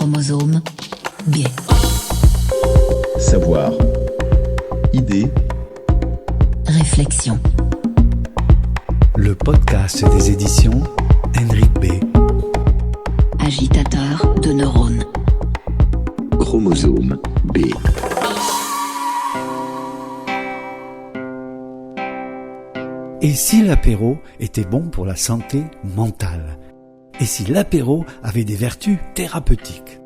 Chromosome B. Savoir. Idée. Réflexion. Le podcast des éditions Henrik B. Agitateur de neurones. Chromosome B. Et si l'apéro était bon pour la santé mentale? Et si l'apéro avait des vertus thérapeutiques?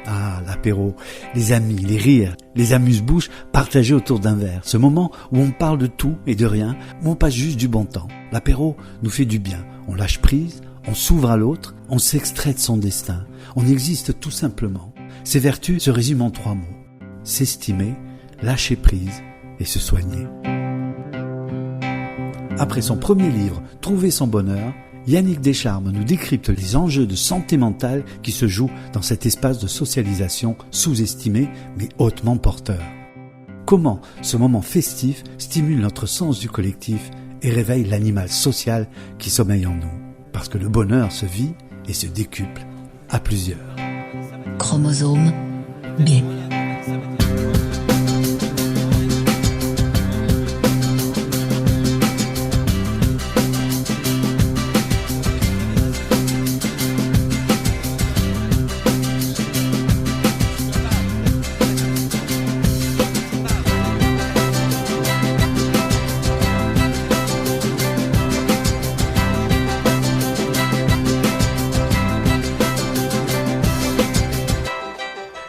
Ah, l'apéro, les amis, les rires, les amuse-bouches partagés autour d'un verre. Ce moment où on parle de tout et de rien, où on passe juste du bon temps. L'apéro nous fait du bien. On lâche prise, on s'ouvre à l'autre, on s'extrait de son destin. On existe tout simplement. Ces vertus se résument en 3 mots. S'estimer, lâcher prise et se soigner. Après son premier livre, Trouver son bonheur, Yannick Descharmes nous décrypte les enjeux de santé mentale qui se jouent dans cet espace de socialisation sous-estimé mais hautement porteur. Comment ce moment festif stimule notre sens du collectif et réveille l'animal social qui sommeille en nous. Parce que le bonheur se vit et se décuple à plusieurs. Chromosome B.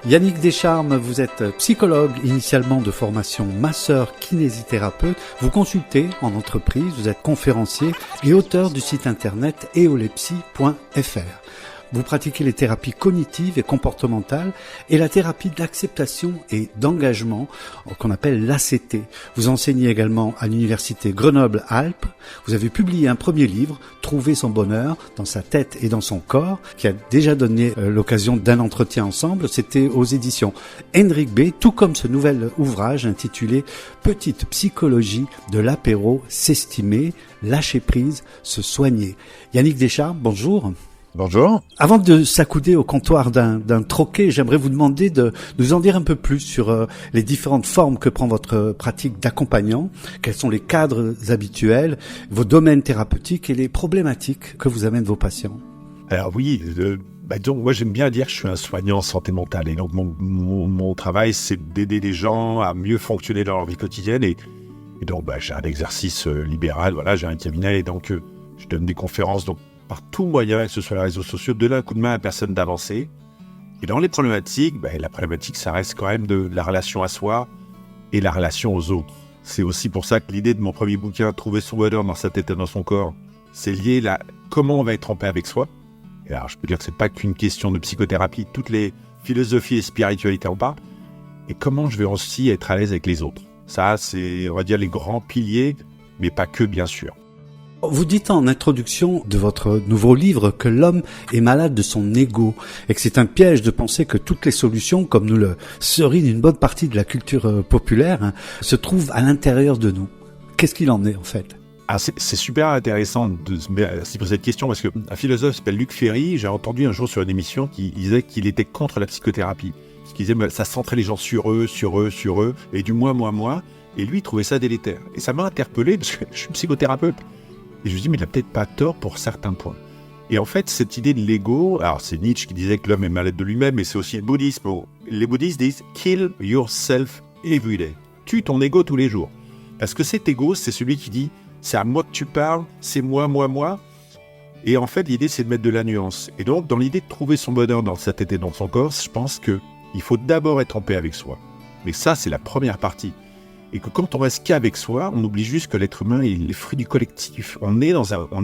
Yannick Descharmes, vous êtes psychologue initialement de formation masseur kinésithérapeute. Vous consultez en entreprise, vous êtes conférencier et auteur du site internet eolepsy.fr. Vous pratiquez les thérapies cognitives et comportementales et la thérapie d'acceptation et d'engagement qu'on appelle l'ACT. Vous enseignez également à l'université Grenoble-Alpes. Vous avez publié un premier livre, Trouver son bonheur dans sa tête et dans son corps, qui a déjà donné l'occasion d'un entretien ensemble. C'était aux éditions Henrik B, tout comme ce nouvel ouvrage intitulé Petite psychologie de l'apéro, s'estimer, lâcher prise, se soigner. Yannick Descharmes, bonjour. Bonjour. Avant de s'accouder au comptoir d'un troquet, j'aimerais vous demander de nous en dire un peu plus sur les différentes formes que prend votre pratique d'accompagnant, quels sont les cadres habituels, vos domaines thérapeutiques et les problématiques que vous amènent vos patients. Alors oui, donc moi j'aime bien dire que je suis un soignant en santé mentale et donc mon travail c'est d'aider les gens à mieux fonctionner dans leur vie quotidienne et donc j'ai un exercice libéral, voilà, j'ai un cabinet et donc je donne des conférences donc par tout moyen, que ce soit les réseaux sociaux, donner un coup de main à personne d'avancer. Et dans les problématiques, la problématique, ça reste quand même de la relation à soi et la relation aux autres. C'est aussi pour ça que l'idée de mon premier bouquin, Trouver son bonheur dans sa tête et dans son corps, c'est lié à comment on va être en paix avec soi. Et alors, je peux dire que c'est pas qu'une question de psychothérapie, toutes les philosophies et spiritualités en parlent. Et comment je vais aussi être à l'aise avec les autres. Ça, c'est, on va dire, les grands piliers, mais pas que, bien sûr. Vous dites en introduction de votre nouveau livre que l'homme est malade de son ego et que c'est un piège de penser que toutes les solutions, comme nous le serine une bonne partie de la culture populaire, se trouvent à l'intérieur de nous. Qu'est-ce qu'il en est en fait ? C'est super intéressant de se poser cette question parce qu'un philosophe s'appelle Luc Ferry, j'ai entendu un jour sur une émission qui disait qu'il était contre la psychothérapie. Parce qu'il disait ça centrait les gens sur eux, et du moi, et lui il trouvait ça délétère. Et ça m'a interpellé parce que je suis psychothérapeute. Et je me dis, mais il n'a peut-être pas tort pour certains points. Et en fait, cette idée de l'ego, alors c'est Nietzsche qui disait que l'homme est malade de lui-même, mais c'est aussi le bouddhisme. Les bouddhistes disent « kill yourself every day ». Tue ton ego tous les jours. Parce que cet ego, c'est celui qui dit « c'est à moi que tu parles, c'est moi ». Et en fait, l'idée, c'est de mettre de la nuance. Et donc, dans l'idée de trouver son bonheur dans sa tête et dans son corps, je pense qu'il faut d'abord être en paix avec soi. Mais ça, c'est la première partie. Et que quand on reste qu'avec soi, on oublie juste que l'être humain est le fruit du collectif. On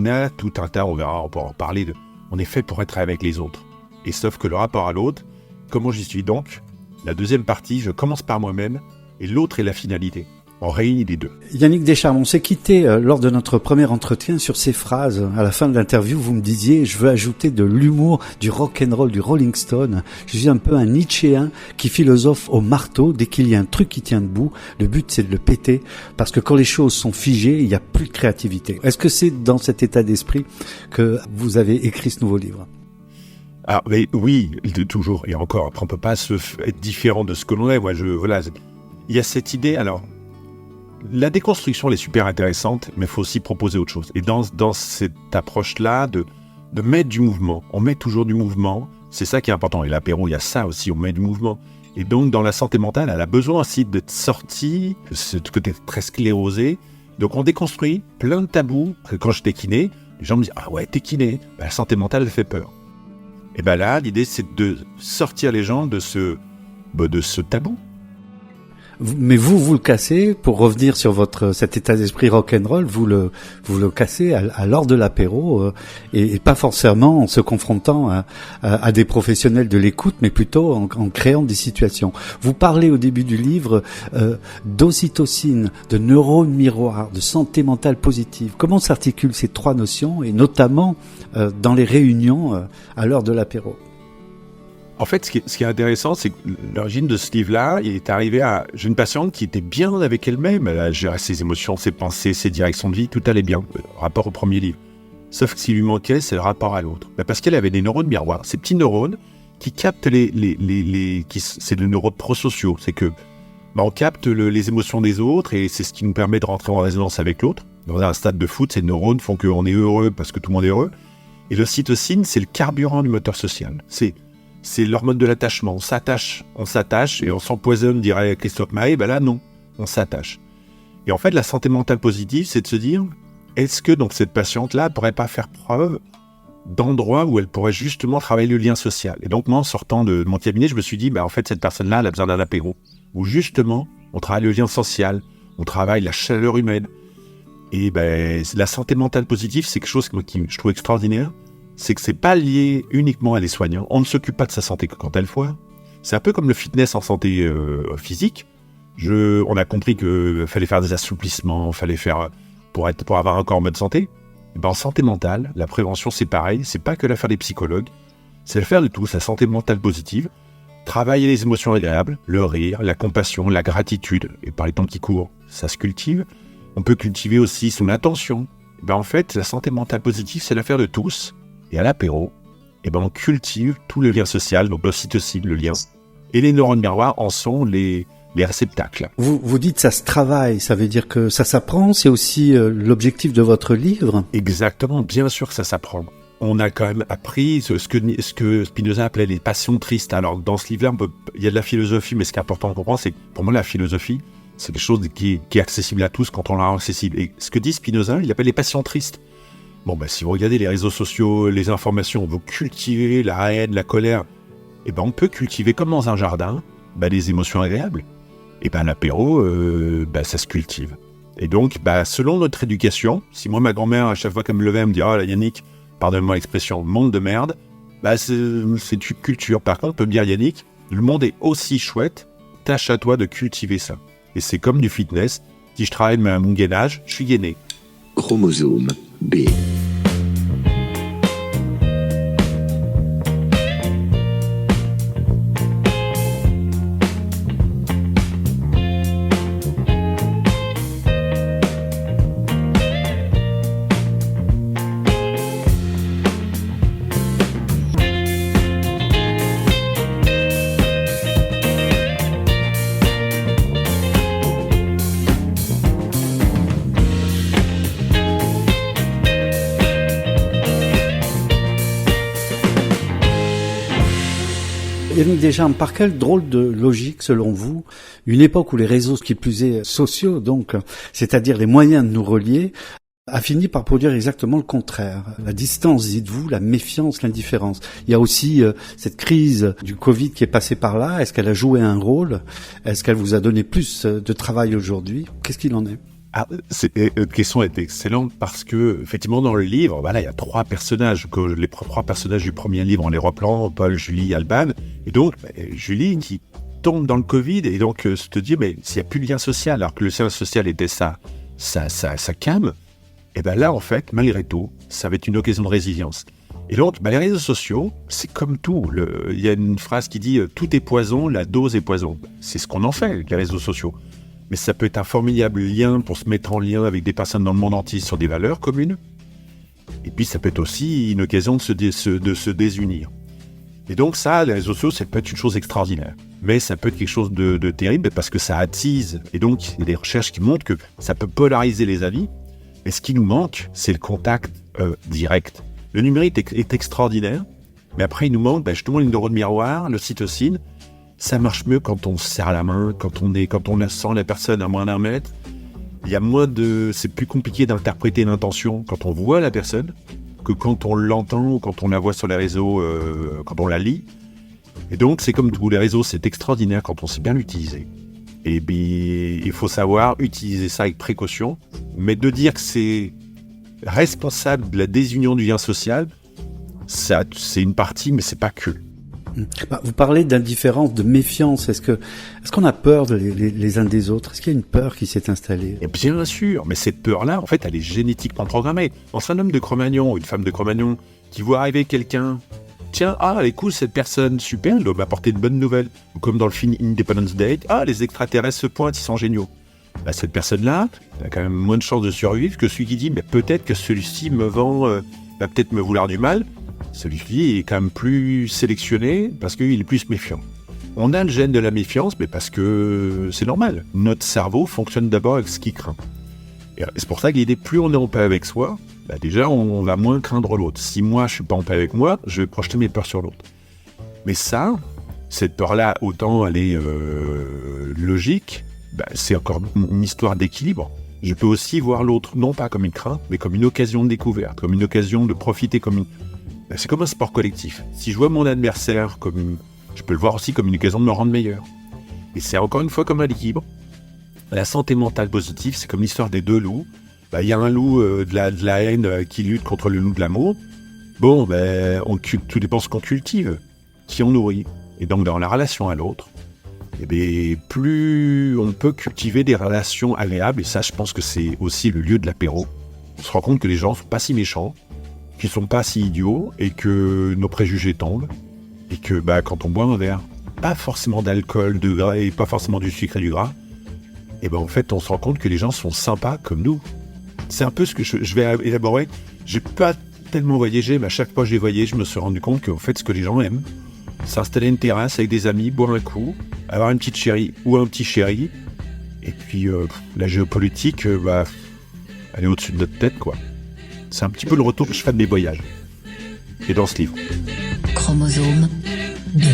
a tout un tas, on verra, on pourra en parler, on est fait pour être avec les autres. Et sauf que le rapport à l'autre, comment j'y suis donc ? La deuxième partie, je commence par moi-même, et l'autre est la finalité. On réunit les deux. Yannick Descharmes, on s'est quitté lors de notre premier entretien sur ces phrases. À la fin de l'interview, vous me disiez, je veux ajouter de l'humour, du rock'n'roll, du Rolling Stone. Je suis un peu un Nietzschéen qui philosophe au marteau. Dès qu'il y a un truc qui tient debout, le but c'est de le péter. Parce que quand les choses sont figées, il n'y a plus de créativité. Est-ce que c'est dans cet état d'esprit que vous avez écrit ce nouveau livre ? Ah, mais oui, toujours. Et encore, après, on peut pas être différent de ce que l'on est. Voilà. Il y a cette idée, alors, la déconstruction, elle est super intéressante, mais il faut aussi proposer autre chose. Et dans cette approche-là, de mettre du mouvement, on met toujours du mouvement, c'est ça qui est important. Et l'apéro, il y a ça aussi, on met du mouvement. Et donc, dans la santé mentale, elle a besoin aussi d'être sortie, ce côté très sclérosé. Donc, on déconstruit plein de tabous. Quand j'étais kiné, les gens me disent « Ah ouais, t'es kiné ». La santé mentale, elle fait peur. Et bien là, l'idée, c'est de sortir les gens de ce tabou. Mais vous le cassez, pour revenir sur cet état d'esprit rock'n'roll, vous le cassez à l'heure de l'apéro, et pas forcément en se confrontant à des professionnels de l'écoute, mais plutôt en créant des situations. Vous parlez au début du livre d'ocytocine, de neurones miroirs, de santé mentale positive. Comment s'articulent ces trois notions, et notamment dans les réunions à l'heure de l'apéro? En fait, ce qui est intéressant, c'est que l'origine de ce livre-là, il est arrivé j'ai une patiente qui était bien avec elle-même. Elle a géré ses émotions, ses pensées, ses directions de vie, tout allait bien, rapport au premier livre. Sauf que ce qui lui manquait, c'est le rapport à l'autre. Parce qu'elle avait des neurones miroirs, ces petits neurones qui captent c'est des neurones prosociaux. C'est que, on capte les émotions des autres, et c'est ce qui nous permet de rentrer en résonance avec l'autre. Dans un stade de foot, ces neurones font qu'on est heureux parce que tout le monde est heureux. Et l'ocytocine, c'est le carburant du moteur social. C'est l'hormone de l'attachement. On s'attache et on s'empoisonne, dirait Christophe Maé. Ben là, non, on s'attache. Et en fait, la santé mentale positive, c'est de se dire, est-ce que donc cette patiente-là pourrait pas faire preuve d'endroits où elle pourrait justement travailler le lien social? Et donc moi, en sortant de mon cabinet, je me suis dit, en fait, cette personne-là, elle a besoin d'un apéro, où justement, on travaille le lien social, on travaille la chaleur humaine. Et la santé mentale positive, c'est quelque chose qui je trouve extraordinaire. C'est que c'est pas lié uniquement à les soignants. On ne s'occupe pas de sa santé que quand elle foire. C'est un peu comme le fitness en santé physique. On a compris qu'il fallait faire des assouplissements, fallait faire pour avoir un corps en bonne santé. En santé mentale, la prévention, c'est pareil. C'est pas que l'affaire des psychologues. C'est l'affaire de tous, la santé mentale positive. Travailler les émotions agréables, le rire, la compassion, la gratitude. Et par les temps qui courent, ça se cultive. On peut cultiver aussi son attention. En fait, la santé mentale positive, c'est l'affaire de tous. Et à l'apéro, on cultive tout le lien social, donc l'ocytocine, le lien. Et les neurones miroirs en sont les réceptacles. Vous dites ça se travaille, ça veut dire que ça s'apprend, c'est aussi l'objectif de votre livre? Exactement, bien sûr que ça s'apprend. On a quand même appris ce que Spinoza appelait les passions tristes. Alors dans ce livre-là, il y a de la philosophie, mais ce qui est important de comprendre, c'est que pour moi la philosophie, c'est quelque chose qui est accessible à tous quand on la rend accessible. Et ce que dit Spinoza, il appelle les passions tristes. Si vous regardez les réseaux sociaux, les informations, vous cultivez la haine, la colère, on peut cultiver comme dans un jardin, des émotions agréables. Et l'apéro, ça se cultive. Et donc, selon notre éducation, si moi, ma grand-mère, à chaque fois qu'elle me levait, elle me dit « Oh là, Yannick, pardonne-moi l'expression, monde de merde », c'est une culture. Par contre, on peut me dire « Yannick, le monde est aussi chouette, tâche à toi de cultiver ça. » Et c'est comme du fitness. Si je travaille à mon gainage, je suis gainé. Chromosome B. Yannick Deschamps, par quelle drôle de logique, selon vous, une époque où les réseaux, ce qui plus est sociaux, donc, c'est-à-dire les moyens de nous relier, a fini par produire exactement le contraire. La distance, dites-vous, la méfiance, l'indifférence. Il y a aussi cette crise du Covid qui est passée par là. Est-ce qu'elle a joué un rôle? Est-ce qu'elle vous a donné plus de travail aujourd'hui? Qu'est-ce qu'il en est? Cette question est excellente parce que, effectivement, dans le livre, il y a trois personnages. Les trois personnages du premier livre, on les reprend, Paul, Julie, Alban. Et donc, Julie qui tombe dans le Covid et donc se te dit, mais s'il n'y a plus de lien social, alors que le lien social était ça came, et là, en fait, malgré tout, ça va être une occasion de résilience. Et donc, les réseaux sociaux, c'est comme tout. Il y a une phrase qui dit « Tout est poison, la dose est poison ». C'est ce qu'on en fait avec les réseaux sociaux. Mais ça peut être un formidable lien pour se mettre en lien avec des personnes dans le monde entier sur des valeurs communes. Et puis, ça peut être aussi une occasion de se désunir. Et donc ça, les réseaux sociaux, ça peut être une chose extraordinaire. Mais ça peut être quelque chose de terrible parce que ça attise. Et donc, il y a des recherches qui montrent que ça peut polariser les avis. Et ce qui nous manque, c'est le contact direct. Le numérique est extraordinaire, mais après, il nous manque justement les neurones miroirs, l'ocytocine. Ça marche mieux quand on se serre la main, quand on sent la personne à moins d'1 mètre. Il y a c'est plus compliqué d'interpréter l'intention quand on voit la personne que quand on l'entend ou quand on la voit sur les réseaux, quand on la lit. Et donc, c'est comme tous les réseaux, c'est extraordinaire quand on sait bien l'utiliser. Et bien, il faut savoir utiliser ça avec précaution, mais de dire que c'est responsable de la désunion du lien social, ça, c'est une partie, mais c'est pas que. Vous parlez d'indifférence, de méfiance. Est-ce qu'on a peur les uns des autres? Est-ce qu'il y a une peur qui s'est installée? Et bien sûr, mais cette peur-là, en fait, elle est génétiquement programmée. Dans un homme de Cro-Magnon ou une femme de Cro-Magnon qui voit arriver quelqu'un, tiens, elle est cool cette personne, super, elle doit m'apporter de bonnes nouvelles. Ou comme dans le film Independence Day, les extraterrestres se pointent, ils sont géniaux. Cette personne-là, elle a quand même moins de chances de survivre que celui qui dit, mais peut-être que celui-ci me vend, va peut-être me vouloir du mal. Celui-ci est quand même plus sélectionné parce qu'il est plus méfiant. On a le gène de la méfiance, mais parce que c'est normal. Notre cerveau fonctionne d'abord avec ce qu'il craint. Et c'est pour ça que l'idée, plus on est en paix avec soi, déjà, on va moins craindre l'autre. Si moi, je suis pas en paix avec moi, je vais projeter mes peurs sur l'autre. Mais ça, cette peur-là, autant elle est logique, c'est encore une histoire d'équilibre. Je peux aussi voir l'autre, non pas comme une crainte, mais comme une occasion de découverte, comme une occasion de profiter, c'est comme un sport collectif. Si je vois mon adversaire je peux le voir aussi comme une occasion de me rendre meilleur. Et c'est encore une fois comme un équilibre. La santé mentale positive, c'est comme l'histoire des 2 loups. Il y a un loup de la haine qui lutte contre le loup de l'amour. Tout dépend de ce qu'on cultive, qui on nourrit. Et donc dans la relation à l'autre, plus on peut cultiver des relations agréables, et ça je pense que c'est aussi le lieu de l'apéro. On se rend compte que les gens ne sont pas si méchants, qu'ils sont pas si idiots, et que nos préjugés tombent, et que quand on boit un verre, pas forcément d'alcool, de gras, et pas forcément du sucre et du gras, en fait on se rend compte que les gens sont sympas comme nous. C'est un peu ce que je vais élaborer. J'ai pas tellement voyagé, mais à chaque fois que j'ai voyagé, je me suis rendu compte qu'en fait ce que les gens aiment, s'installer une terrasse avec des amis, boire un coup, avoir une petite chérie ou un petit chéri, et puis la géopolitique, elle est au-dessus de notre tête, quoi. C'est un petit peu le retour que je fais de mes voyages. Et dans ce livre. Chromosome 2.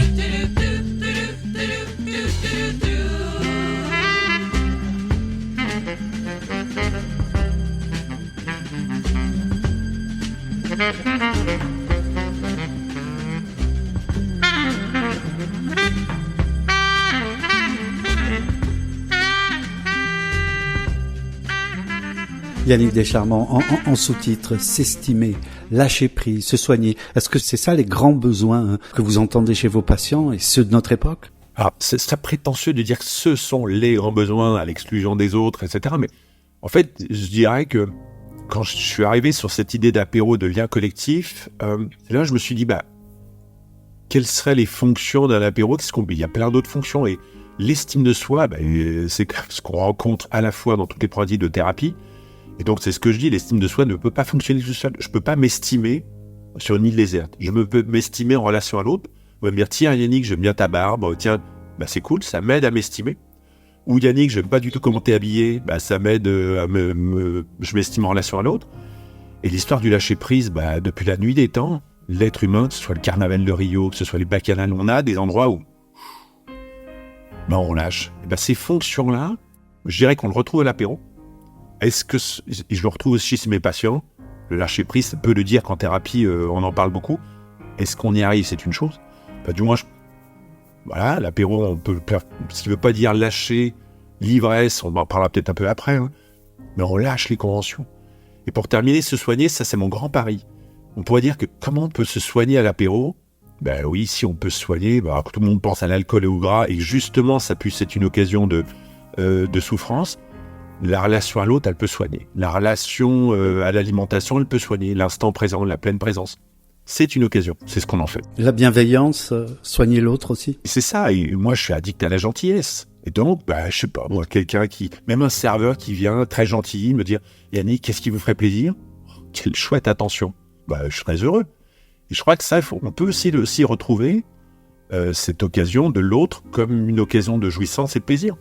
Yannick Descharmant, en sous-titre, s'estimer, lâcher prise, se soigner. Est-ce que c'est ça les grands besoins que vous entendez chez vos patients et ceux de notre époque? Alors, c'est prétentieux de dire que ce sont les grands besoins à l'exclusion des autres, etc. Mais en fait, je dirais que quand je suis arrivé sur cette idée d'apéro, de lien collectif, là, je me suis dit, quelles seraient les fonctions d'un apéro? Il y a plein d'autres fonctions. Et l'estime de soi, c'est ce qu'on rencontre à la fois dans toutes les pratiques de thérapie. Et donc, c'est ce que je dis, l'estime de soi ne peut pas fonctionner tout seul. Je ne peux pas m'estimer sur une île déserte. Je peux m'estimer en relation à l'autre. On va me dire, tiens, Yannick, j'aime bien ta barbe. Tiens, c'est cool, ça m'aide à m'estimer. Ou Yannick, j'aime pas du tout comment t'es habillé. Ça m'aide je m'estime en relation à l'autre. Et l'histoire du lâcher-prise, depuis la nuit des temps, l'être humain, que ce soit le carnaval de Rio, que ce soit les bacchanales, on a des endroits où on lâche. Ces fonctions-là, je dirais qu'on le retrouve à l'apéro. Est-ce que je le retrouve aussi chez mes patients? Le lâcher-prise, ça peut le dire qu'en thérapie, on en parle beaucoup. Est-ce qu'on y arrive? C'est une chose. Du moins, l'apéro, on peut, ce qui ne veut pas dire lâcher l'ivresse, on en parlera peut-être un peu après, mais on lâche les conventions. Et pour terminer, se soigner, ça c'est mon grand pari. On pourrait dire que comment on peut se soigner à l'apéro? Oui, si on peut se soigner, tout le monde pense à l'alcool et au gras, et justement, ça puisse être une occasion de souffrance. La relation à l'autre, elle peut soigner. La relation à l'alimentation, elle peut soigner. L'instant présent, la pleine présence. C'est une occasion, c'est ce qu'on en fait. La bienveillance, soigner l'autre aussi. C'est ça, et moi je suis addict à la gentillesse. Et donc, je sais pas, moi, même un serveur qui vient très gentil, me dire « Yannick, qu'est-ce qui vous ferait plaisir ?» Quelle chouette attention. Je suis très heureux. Et je crois que ça, on peut aussi retrouver cette occasion de l'autre comme une occasion de jouissance et de plaisir.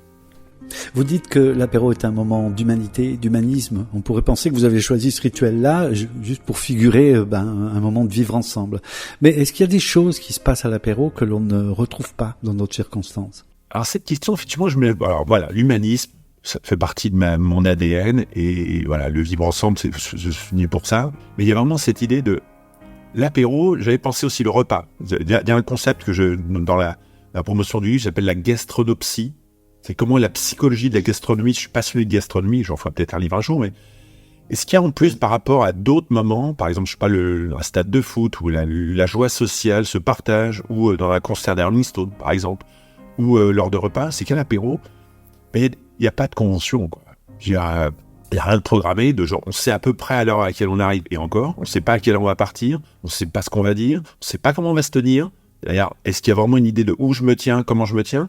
Vous dites que l'apéro est un moment d'humanité, d'humanisme. On pourrait penser que vous avez choisi ce rituel-là juste pour figurer un moment de vivre ensemble. Mais est-ce qu'il y a des choses qui se passent à l'apéro que l'on ne retrouve pas dans d'autres circonstances? Alors cette question, effectivement, alors voilà, l'humanisme, ça fait partie de mon ADN et voilà, le vivre ensemble, je suis venu pour ça. Mais il y a vraiment cette idée de l'apéro. J'avais pensé aussi le repas. Il y a un concept que dans la promotion du livre, j'appelle la gastronopsie. C'est comment la psychologie de la gastronomie. Je suis passionné de gastronomie, j'en ferai peut-être un livre un jour, mais est-ce qu'il y a en plus par rapport à d'autres moments, par exemple, je sais pas, un stade de foot, où la joie sociale se partage, ou dans un concert des Rolling Stones, par exemple, ou lors de repas, c'est qu'à l'apéro, il n'y a pas de convention, quoi. Il n'y a rien de programmé, de genre, on sait à peu près à l'heure à laquelle on arrive, et encore, on ne sait pas à quelle heure on va partir, on ne sait pas ce qu'on va dire, on ne sait pas comment on va se tenir. D'ailleurs, est-ce qu'il y a vraiment une idée de où je me tiens, comment je me tiens?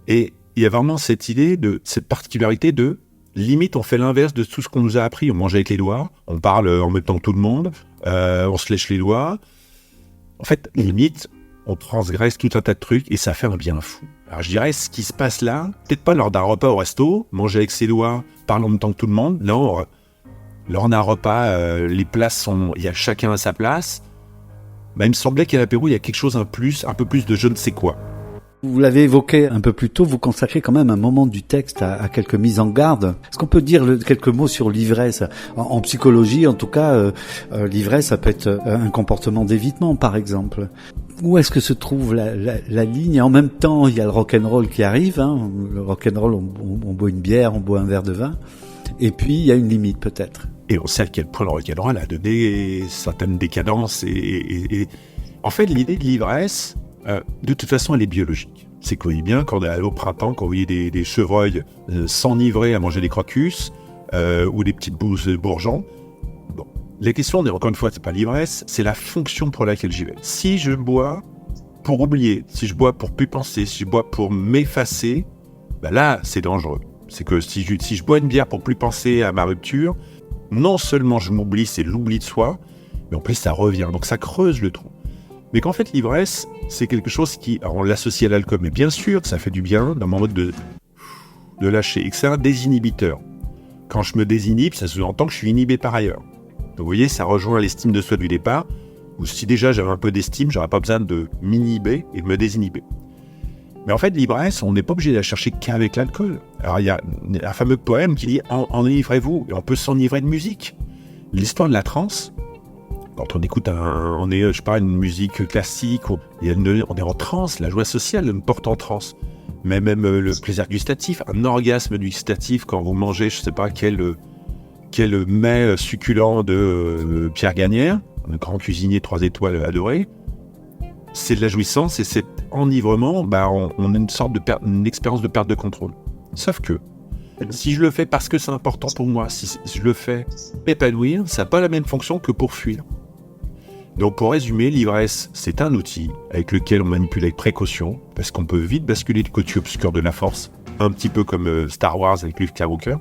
Et il y a vraiment cette idée cette particularité de, limite, on fait l'inverse de tout ce qu'on nous a appris. On mange avec les doigts, on parle en même temps que tout le monde, on se lèche les doigts. En fait, limite, on transgresse tout un tas de trucs et ça fait un bien fou. Alors je dirais, ce qui se passe là, peut-être pas lors d'un repas au resto, manger avec ses doigts, parler en même temps que tout le monde. Non, lors d'un repas, les places il y a chacun à sa place. Il me semblait qu'à l'apéro, il y a quelque chose un peu plus de je ne sais quoi. Vous l'avez évoqué un peu plus tôt, vous consacrez quand même un moment du texte à quelques mises en garde. Est-ce qu'on peut dire quelques mots sur l'ivresse? En psychologie, en tout cas, l'ivresse, ça peut être un comportement d'évitement, par exemple. Où est-ce que se trouve la ligne? En même temps, il y a le rock'n'roll qui arrive. Hein. Le rock'n'roll, on boit une bière, on boit un verre de vin. Et puis, il y a une limite, peut-être. Et on sait à quel point le rock'n'roll a donné certaines décadences. Et en fait, l'idée de l'ivresse, de toute façon, elle est biologique. C'est qu'on voyait bien quand on est allé au printemps, quand on voyait des chevreuils s'enivrer à manger des crocus ou des petites bouses de bourgeons. Bon, la question, encore une fois, c'est pas l'ivresse, c'est la fonction pour laquelle j'y vais. Si je bois pour oublier, si je bois pour plus penser, si je bois pour m'effacer, là, c'est dangereux. C'est que si je bois une bière pour plus penser à ma rupture, non seulement je m'oublie, c'est l'oubli de soi, mais en plus ça revient, donc ça creuse le trou. Mais qu'en fait, l'ivresse, c'est quelque chose on l'associe à l'alcool, mais bien sûr, ça fait du bien dans mon mode de lâcher, et que c'est un désinhibiteur. Quand je me désinhibe, ça sous-entend que je suis inhibé par ailleurs. Donc vous voyez, ça rejoint l'estime de soi du départ, où si déjà j'avais un peu d'estime, j'aurais pas besoin de m'inhiber et de me désinhiber. Mais en fait, l'ivresse, on n'est pas obligé de la chercher qu'avec l'alcool. Alors il y a un fameux poème qui dit « Enivrez-vous » et on peut s'enivrer de musique. L'histoire de la transe, quand on écoute une musique classique, on est en transe, la joie sociale me porte en transe. Mais même le plaisir gustatif, un orgasme gustatif quand vous mangez, je sais pas quel mets succulent de Pierre Gagnère, un grand cuisinier 3 étoiles adoré, c'est de la jouissance et cet enivrement, on a une sorte une expérience de perte de contrôle. Sauf que, si je le fais parce que c'est important pour moi, si je le fais m'épanouir, ça n'a pas la même fonction que pour fuir. Donc pour résumer, l'ivresse, c'est un outil avec lequel on manipule avec précaution, parce qu'on peut vite basculer du côté obscur de la force, un petit peu comme Star Wars avec Luke Skywalker.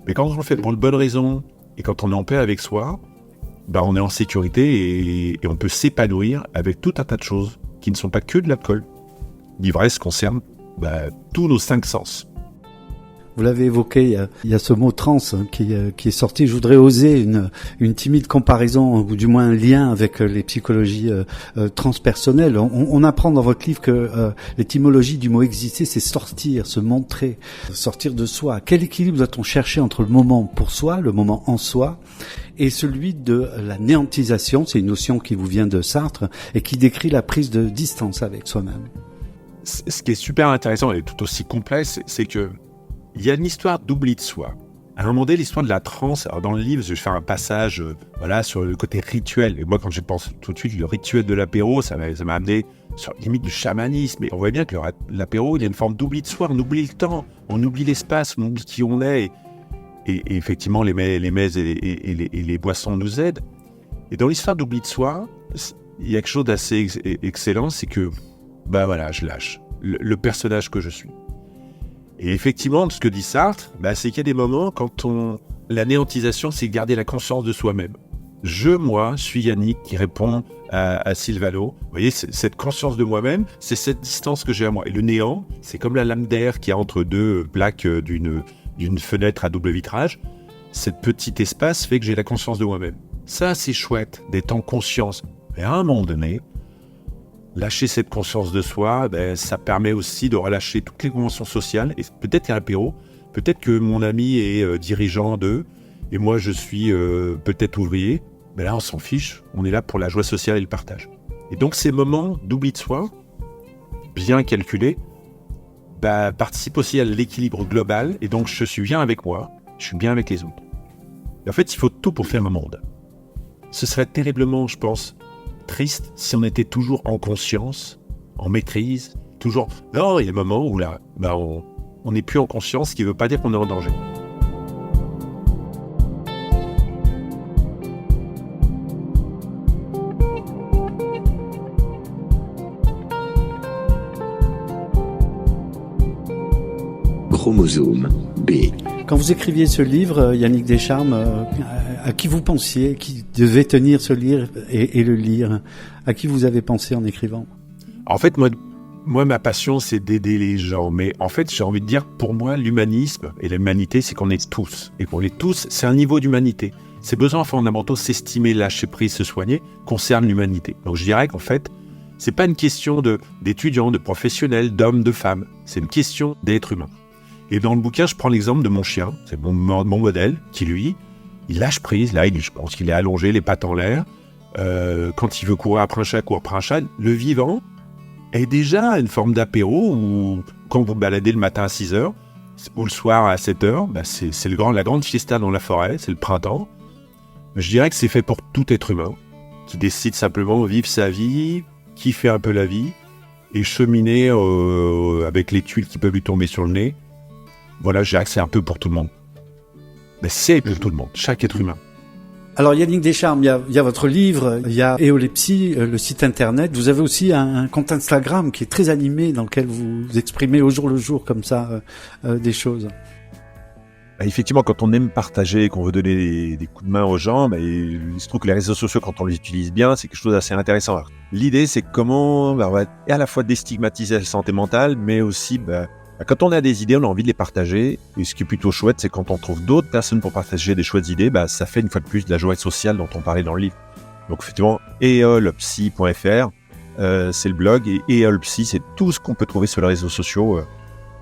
Mais quand on le fait pour de bonnes raisons, et quand on est en paix avec soi, on est en sécurité et on peut s'épanouir avec tout un tas de choses qui ne sont pas que de l'alcool. L'ivresse concerne tous nos 5 sens. Vous l'avez évoqué, il y a ce mot trans qui est sorti. Je voudrais oser une timide comparaison, ou du moins un lien avec les psychologies transpersonnelles. On apprend dans votre livre que l'étymologie du mot exister, c'est sortir, se montrer, sortir de soi. Quel équilibre doit-on chercher entre le moment pour soi, le moment en soi, et celui de la néantisation? C'est une notion qui vous vient de Sartre et qui décrit la prise de distance avec soi-même. Ce qui est super intéressant et tout aussi complexe, c'est que il y a une histoire d'oubli de soi. À un moment donné, l'histoire de la transe, alors dans le livre, je vais faire un passage sur le côté rituel. Et moi, quand je pense tout de suite, le rituel de l'apéro, ça m'a amené sur la limite du chamanisme. Et on voit bien que l'apéro, il y a une forme d'oubli de soi. On oublie le temps, on oublie l'espace, on oublie qui on est. Et effectivement, les mets et les boissons nous aident. Et dans l'histoire d'oubli de soi, il y a quelque chose d'assez excellent, c'est que, je lâche le personnage que je suis. Et effectivement, ce que dit Sartre, c'est qu'il y a des moments quand l'anéantisation, c'est garder la conscience de soi-même. Moi, suis Yannick qui répond à Sylvano. Vous voyez, cette conscience de moi-même, c'est cette distance que j'ai à moi. Et le néant, c'est comme la lame d'air qui est entre deux plaques d'une fenêtre à double vitrage. Cet petit espace fait que j'ai la conscience de moi-même. Ça, c'est chouette d'être en conscience. Mais à un moment donné, lâcher cette conscience de soi, ça permet aussi de relâcher toutes les conventions sociales. Et peut-être qu'il y a un apéro, peut-être que mon ami est dirigeant d'eux, et moi je suis peut-être ouvrier. Mais là, on s'en fiche. On est là pour la joie sociale et le partage. Et donc, ces moments d'oubli de soi, bien calculés, participent aussi à l'équilibre global. Et donc, je suis bien avec moi, je suis bien avec les autres. Et en fait, il faut tout pour faire un monde. Ce serait terriblement, je pense, triste si on était toujours en conscience, en maîtrise, toujours... Non, il y a des moments où là, on n'est plus en conscience, ce qui ne veut pas dire qu'on est en danger. Chromosome B. Quand vous écriviez ce livre, Yannick Descharmes, à qui vous pensiez, qui devait tenir ce livre et le lire? À qui vous avez pensé en écrivant? En fait, moi, ma passion, c'est d'aider les gens. Mais en fait, j'ai envie de dire, pour moi, l'humanisme et l'humanité, c'est qu'on est tous. Et pour les tous, c'est un niveau d'humanité. Ces besoins fondamentaux, s'estimer, lâcher prise, se soigner, concernent l'humanité. Donc je dirais qu'en fait, c'est pas une question d'étudiants, de professionnels, d'hommes, de femmes. C'est une question d'être humain. Et dans le bouquin, je prends l'exemple de mon chien. C'est mon modèle qui, lui, il lâche prise. Là, je pense qu'il est allongé, les pattes en l'air. Quand il veut courir après un chat, court après un chat. Le vivant est déjà une forme d'apéro où, quand vous baladez le matin à 6h ou le soir à 7h, c'est la grande fiesta dans la forêt, c'est le printemps. Je dirais que c'est fait pour tout être humain qui décide simplement de vivre sa vie, kiffer un peu la vie et cheminer avec les tuiles qui peuvent lui tomber sur le nez. Voilà, je dirais que c'est un peu pour tout le monde. Mais c'est pour tout le monde, chaque être humain. Alors Yannick Descharmes, il y a votre livre, il y a Eolepsie, le site internet. Vous avez aussi un compte Instagram qui est très animé, dans lequel vous exprimez au jour le jour comme ça des choses. Effectivement, quand on aime partager et qu'on veut donner des coups de main aux gens, il se trouve que les réseaux sociaux, quand on les utilise bien, c'est quelque chose d'assez intéressant. Alors, l'idée, c'est comment on va à la fois déstigmatiser la santé mentale, mais aussi quand on a des idées, on a envie de les partager. Et ce qui est plutôt chouette, c'est quand on trouve d'autres personnes pour partager des chouettes idées, ça fait une fois de plus de la joie sociale dont on parlait dans le livre. Donc effectivement, eolepsie.fr, c'est le blog, et Eolepsie, c'est tout ce qu'on peut trouver sur les réseaux sociaux.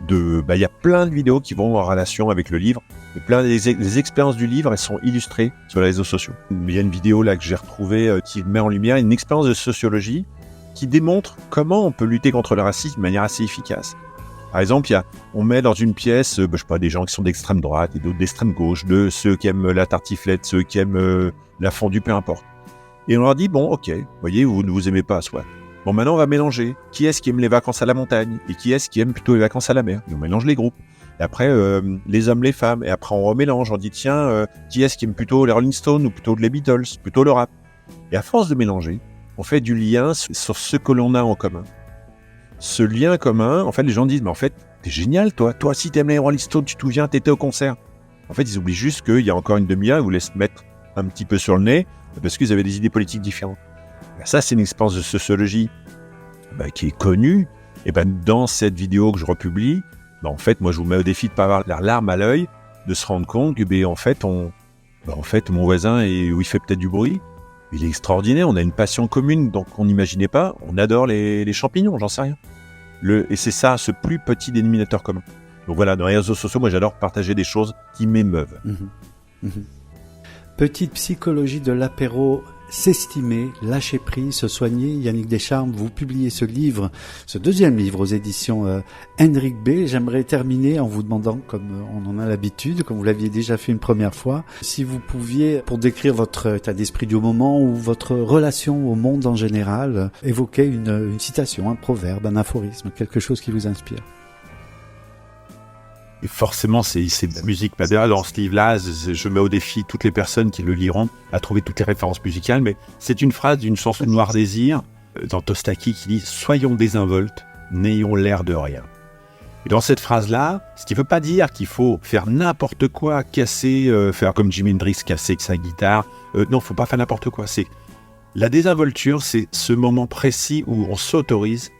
Il y a plein de vidéos qui vont en relation avec le livre. Et plein des expériences du livre, elles sont illustrées sur les réseaux sociaux. Il y a une vidéo là que j'ai retrouvée qui met en lumière une expérience de sociologie qui démontre comment on peut lutter contre le racisme de manière assez efficace. Par exemple, on met dans une pièce, des gens qui sont d'extrême droite et d'autres d'extrême gauche, de ceux qui aiment la tartiflette, ceux qui aiment la fondue, peu importe. Et on leur dit, ok, vous voyez, vous ne vous aimez pas, soit. Bon, maintenant, on va mélanger. Qui est-ce qui aime les vacances à la montagne? Et qui est-ce qui aime plutôt les vacances à la mer? Et on mélange les groupes. Et après, les hommes, les femmes. Et après, on remélange. On dit, tiens, qui est-ce qui aime plutôt les Rolling Stones ou plutôt les Beatles, plutôt le rap? Et à force de mélanger, on fait du lien sur ce que l'on a en commun. Ce lien commun, en fait, les gens disent, mais en fait, t'es génial, toi. Toi, si t'aimes les Rolling Stones, tu te souviens, t'étais au concert. En fait, ils oublient juste qu'il y a encore une demi-heure, ils vous laissent mettre un petit peu sur le nez parce qu'ils avaient des idées politiques différentes. Ça, c'est une expérience de sociologie qui est connue. Et dans cette vidéo que je republie, en fait, moi, je vous mets au défi de pas avoir la larme à l'œil, de se rendre compte que, en fait, mon voisin, il fait peut-être du bruit. Il est extraordinaire, on a une passion commune, donc on n'imaginait pas, on adore les champignons, j'en sais rien. Et c'est ça, ce plus petit dénominateur commun. Donc voilà, dans les réseaux sociaux, moi j'adore partager des choses qui m'émeuvent. Petite psychologie de l'apéro, s'estimer, lâcher prise, se soigner. Yannick Descharmes, vous publiez ce livre, ce deuxième livre aux éditions Henrik B. J'aimerais terminer en vous demandant, comme on en a l'habitude, comme vous l'aviez déjà fait une première fois, si vous pouviez, pour décrire votre état d'esprit du moment ou votre relation au monde en général, évoquer une citation, un proverbe, un aphorisme, quelque chose qui vous inspire. Et forcément, c'est de la musique. D'ailleurs, dans ce livre-là, je mets au défi toutes les personnes qui le liront à trouver toutes les références musicales, mais c'est une phrase d'une chanson de Noir Désir, dans Tostaki, qui dit « Soyons désinvoltes, n'ayons l'air de rien ». Et dans cette phrase-là, ce qui ne veut pas dire qu'il faut faire n'importe quoi, casser, faire comme Jimi Hendrix, casser avec sa guitare. Non, il ne faut pas faire n'importe quoi. C'est la désinvolture, c'est ce moment précis où on s'autorise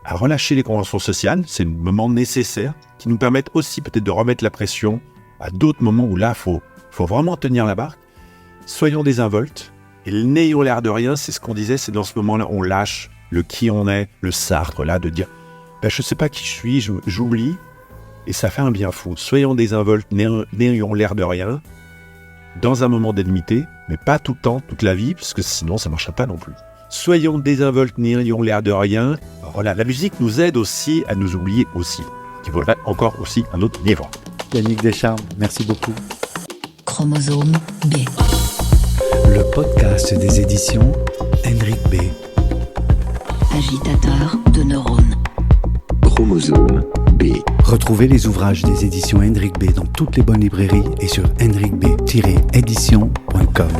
à relâcher les conventions sociales. C'est le moment nécessaire qui nous permettent aussi peut-être de remettre la pression à d'autres moments où là, faut vraiment tenir la barque. Soyons désinvoltes et n'ayons l'air de rien. C'est ce qu'on disait, c'est dans ce moment-là, on lâche le qui on est, le Sartre, là, de dire je ne sais pas qui je suis, j'oublie, et ça fait un bien fou. Soyons désinvoltes, n'ayons l'air de rien, dans un moment d'intimité, mais pas tout le temps, toute la vie, parce que sinon ça ne marchera pas non plus. Soyons désinvoltes, n'ayons l'air de rien. Voilà, la musique nous aide aussi à nous oublier aussi, qui vaudrait encore aussi un autre livre. Yannick Deschamps, merci beaucoup. Chromosome B. Le podcast des éditions Henrik B. Agitateur de neurones. Chromosome B. Retrouvez les ouvrages des éditions Henrik B dans toutes les bonnes librairies et sur henrikb-édition.com.